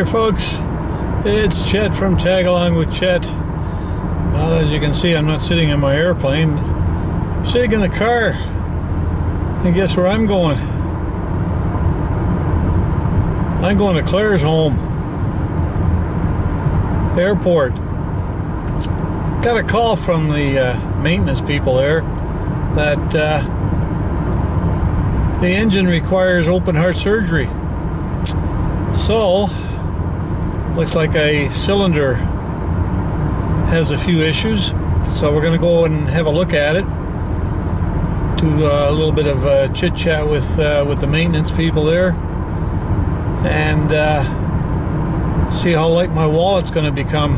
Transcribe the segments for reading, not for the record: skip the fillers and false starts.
there, folks. It's Chet from Tag Along with Chet. Well, as you can see, I'm not sitting in my airplane. I'm sitting in the car. And guess where I'm going? I'm going to Claire's home airport. Got a call from the maintenance people there that the engine requires open heart surgery. So, looks like a cylinder has a few issues. So we're going to go and have a look at it. Do a little bit of chit chat with the maintenance people there, and see how light my wallet's going to become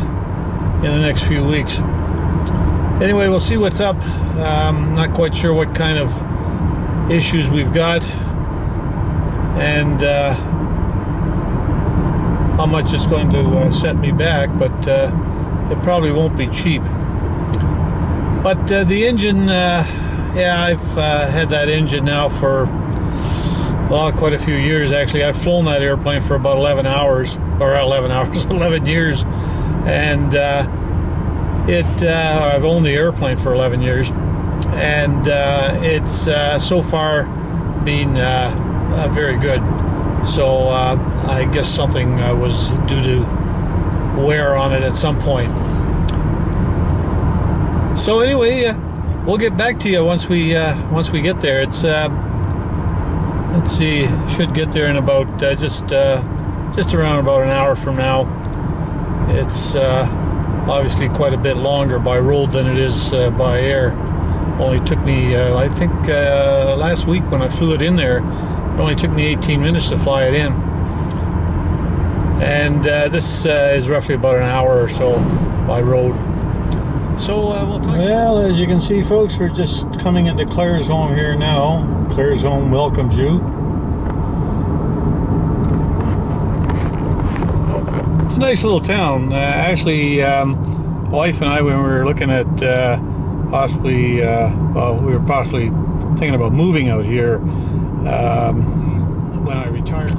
in the next few weeks. Anyway, we'll see what's up. Not quite sure what kind of issues we've got, and how much it's going to set me back, but it probably won't be cheap. But the engine, yeah, I've had that engine now for, well, quite a few years actually. I've flown that airplane for about 11 hours, or 11 hours, 11 years, and I've owned the airplane for 11 years, and it's so far been very good. So I guess something was due to wear on it at some point. So anyway, we'll get back to you once we get there. It's let's see, should get there in about just around about an hour from now. It's obviously quite a bit longer by road than it is by air. Only took me, I think, last week when I flew it in there, it only took me 18 minutes to fly it in. And this is roughly about an hour or so by road. So we'll talk. Well, as you can see, folks, we're just coming into Claire's home here now. Claire's home welcomes you. It's a nice little town. Actually, wife and I, when we were looking at possibly, well, we were possibly thinking about moving out here when I retired.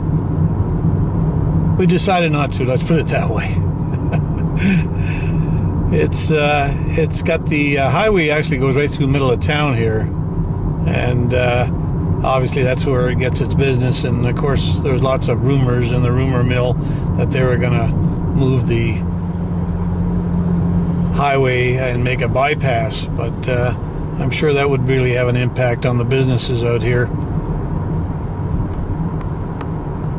We decided not to, let's put it that way. It's got the highway actually goes right through the middle of town here, and obviously that's where it gets its business. And of course there's lots of rumors in the rumor mill that they were gonna move the highway and make a bypass, but I'm sure that would really have an impact on the businesses out here.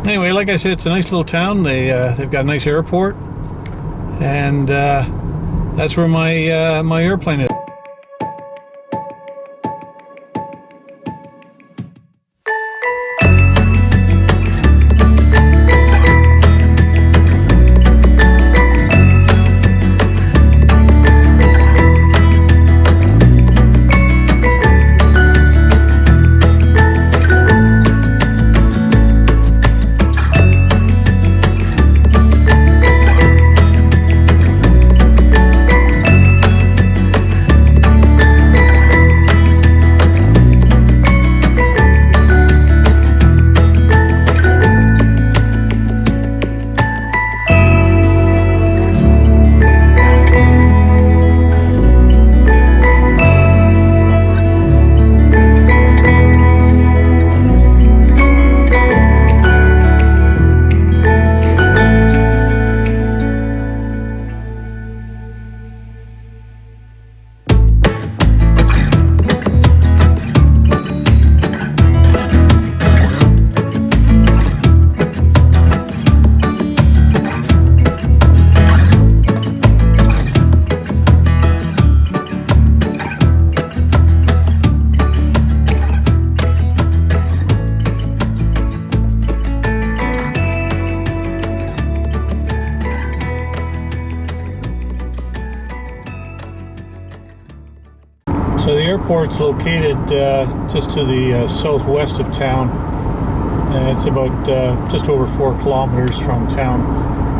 Anyway, like I said, it's a nice little town. They've got a nice airport, and that's where my airplane is. So the airport's located just to the southwest of town. It's about just over 4 kilometers from town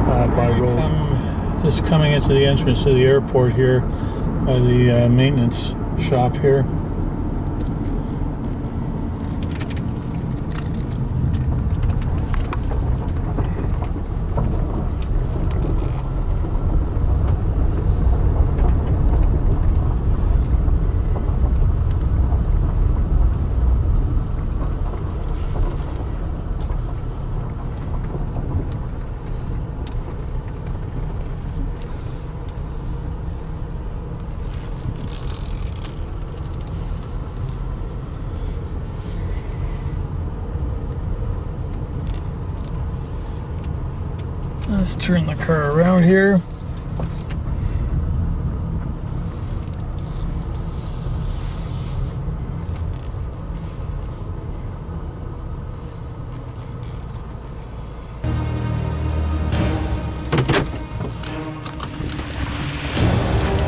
by road. Just coming into the entrance to the airport here by the maintenance shop here. Let's turn the car around here.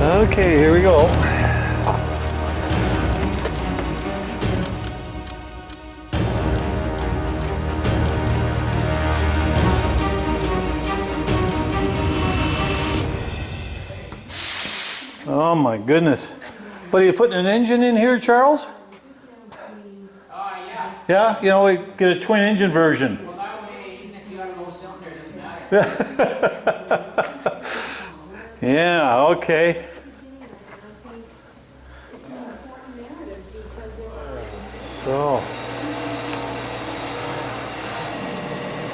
Okay, here we go. Oh my goodness. What, are you putting an engine in here, Charles? Yeah. Yeah? You know, we get a twin engine version. Well, that way, even if you have a low cylinder, it doesn't matter. Yeah, okay. So,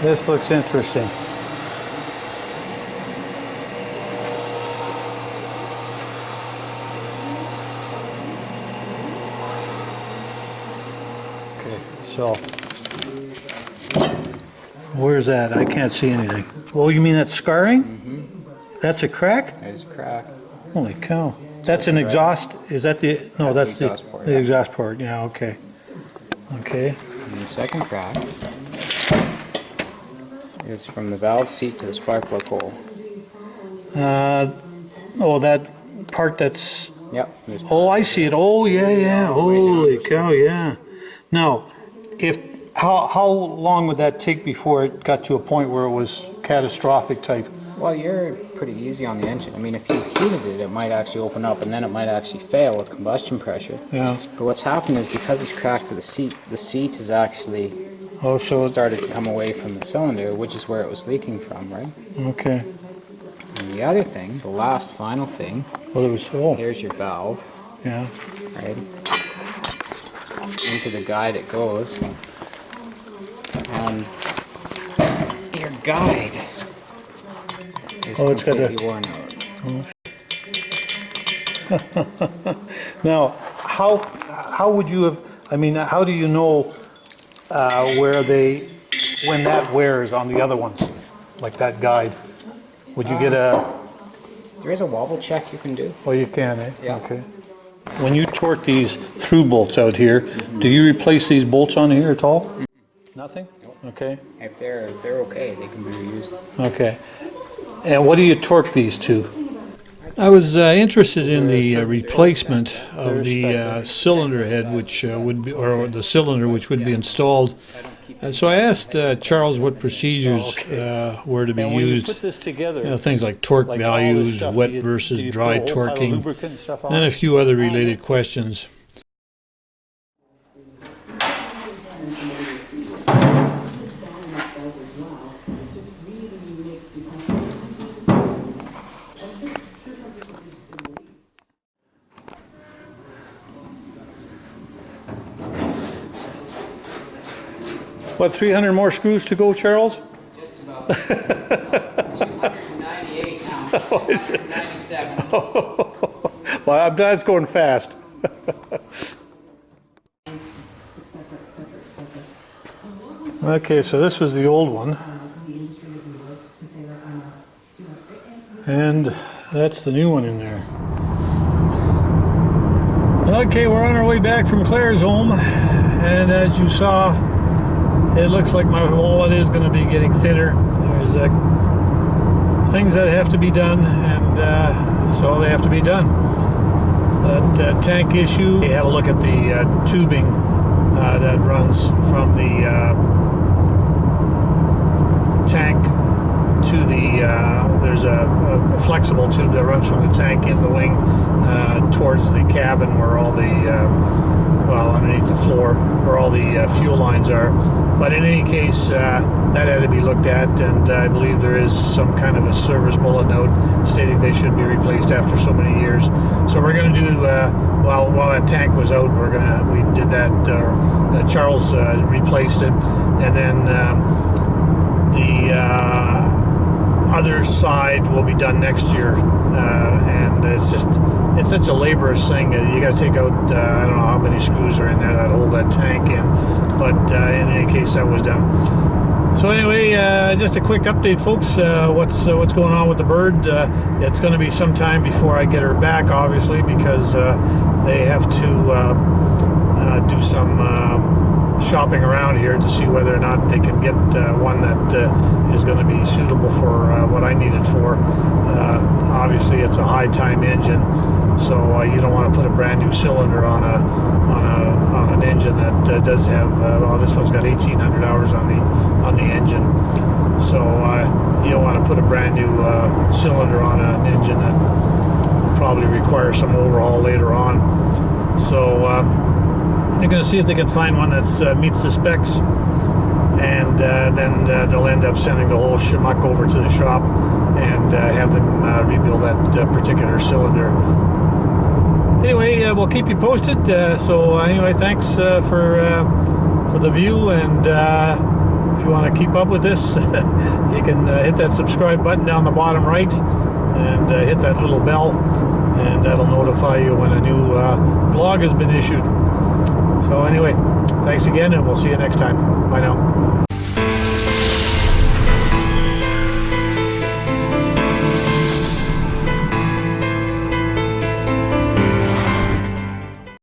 this looks interesting. Okay, so where's that? I can't see anything. Oh, you mean that's scarring? Mm-hmm. That's a crack? There's a crack. Holy cow. That's an exhaust, is that the, no, that's the exhaust port, the yeah. exhaust port, yeah, okay. Okay. And the second crack is from the valve seat to the spark plug hole. Oh, that part that's, Yep. oh, I see it. Oh, yeah, yeah. Holy cow, yeah. Now, how long would that take before it got to a point where it was catastrophic type? Well, you're pretty easy on the engine. I mean, if you heated it, it might actually open up and then it might actually fail with combustion pressure. Yeah. But what's happened is because it's cracked to the seat is actually Oh, so started to come away from the cylinder, which is where it was leaking from, right? okay. And the other thing, the last final thing, Well, it was, oh, here's your valve, yeah. right? Into the guide it goes. And your guide is Oh, it's got a- completely worn out. Now, how would you have, I mean, how do you know when that wears on the other ones, like that guide? Would you get a, There is a wobble check you can do. well, you can, eh? Yeah. Okay. When you torque these through bolts out here, do you replace these bolts on here at all? Nothing? Okay, If they're okay, they can be reused. okay. And what do you torque these to? I was interested in the replacement of the cylinder head, which would be, or the cylinder which would be installed. So I asked Charles what procedures were to be used. Things like torque values, wet versus dry torquing, and a few other related questions. What, 300 more screws to go, Charles? Just about. 298 now. 297. Well, I'm glad it's going fast. Okay, so this was the old one. And that's the new one in there. Okay, we're on our way back from Claire's home. And as you saw, it looks like my wallet is going to be getting thinner. There's things that have to be done, and so they have to be done. That tank issue, we had a look at the tubing that runs from the tank to the, there's a flexible tube that runs from the tank in the wing towards the cabin where all the, well, underneath the floor where all the fuel lines are. But in any case, that had to be looked at, and I believe there is some kind of a service bullet note stating they should be replaced after so many years. So we're going to do, while that tank was out, we did that, Charles replaced it, and then the other side will be done next year, and it's such a laborious thing. You got to take out, I don't know how many screws are in there that hold that tank in, but in any case, that was done. So anyway, just a quick update, folks. What's going on with the bird? It's going to be some time before I get her back, obviously, because they have to do some shopping around here to see whether or not they can get one that is going to be suitable for what I need it for. Obviously, it's a high time engine, so you don't want to put a brand new cylinder on an engine that does have well, this one's got 1,800 hours on the engine, so you don't want to put a brand new cylinder on an engine that will probably require some overhaul later on. So they're going to see if they can find one that meets the specs, and then they'll end up sending the whole schmuck over to the shop and have them rebuild that particular cylinder. Anyway, we'll keep you posted. So anyway, thanks for the view, and if you want to keep up with this, you can hit that subscribe button down the bottom right and hit that little bell, and that'll notify you when a new vlog has been issued. So anyway, thanks again, and we'll see you next time. Bye now.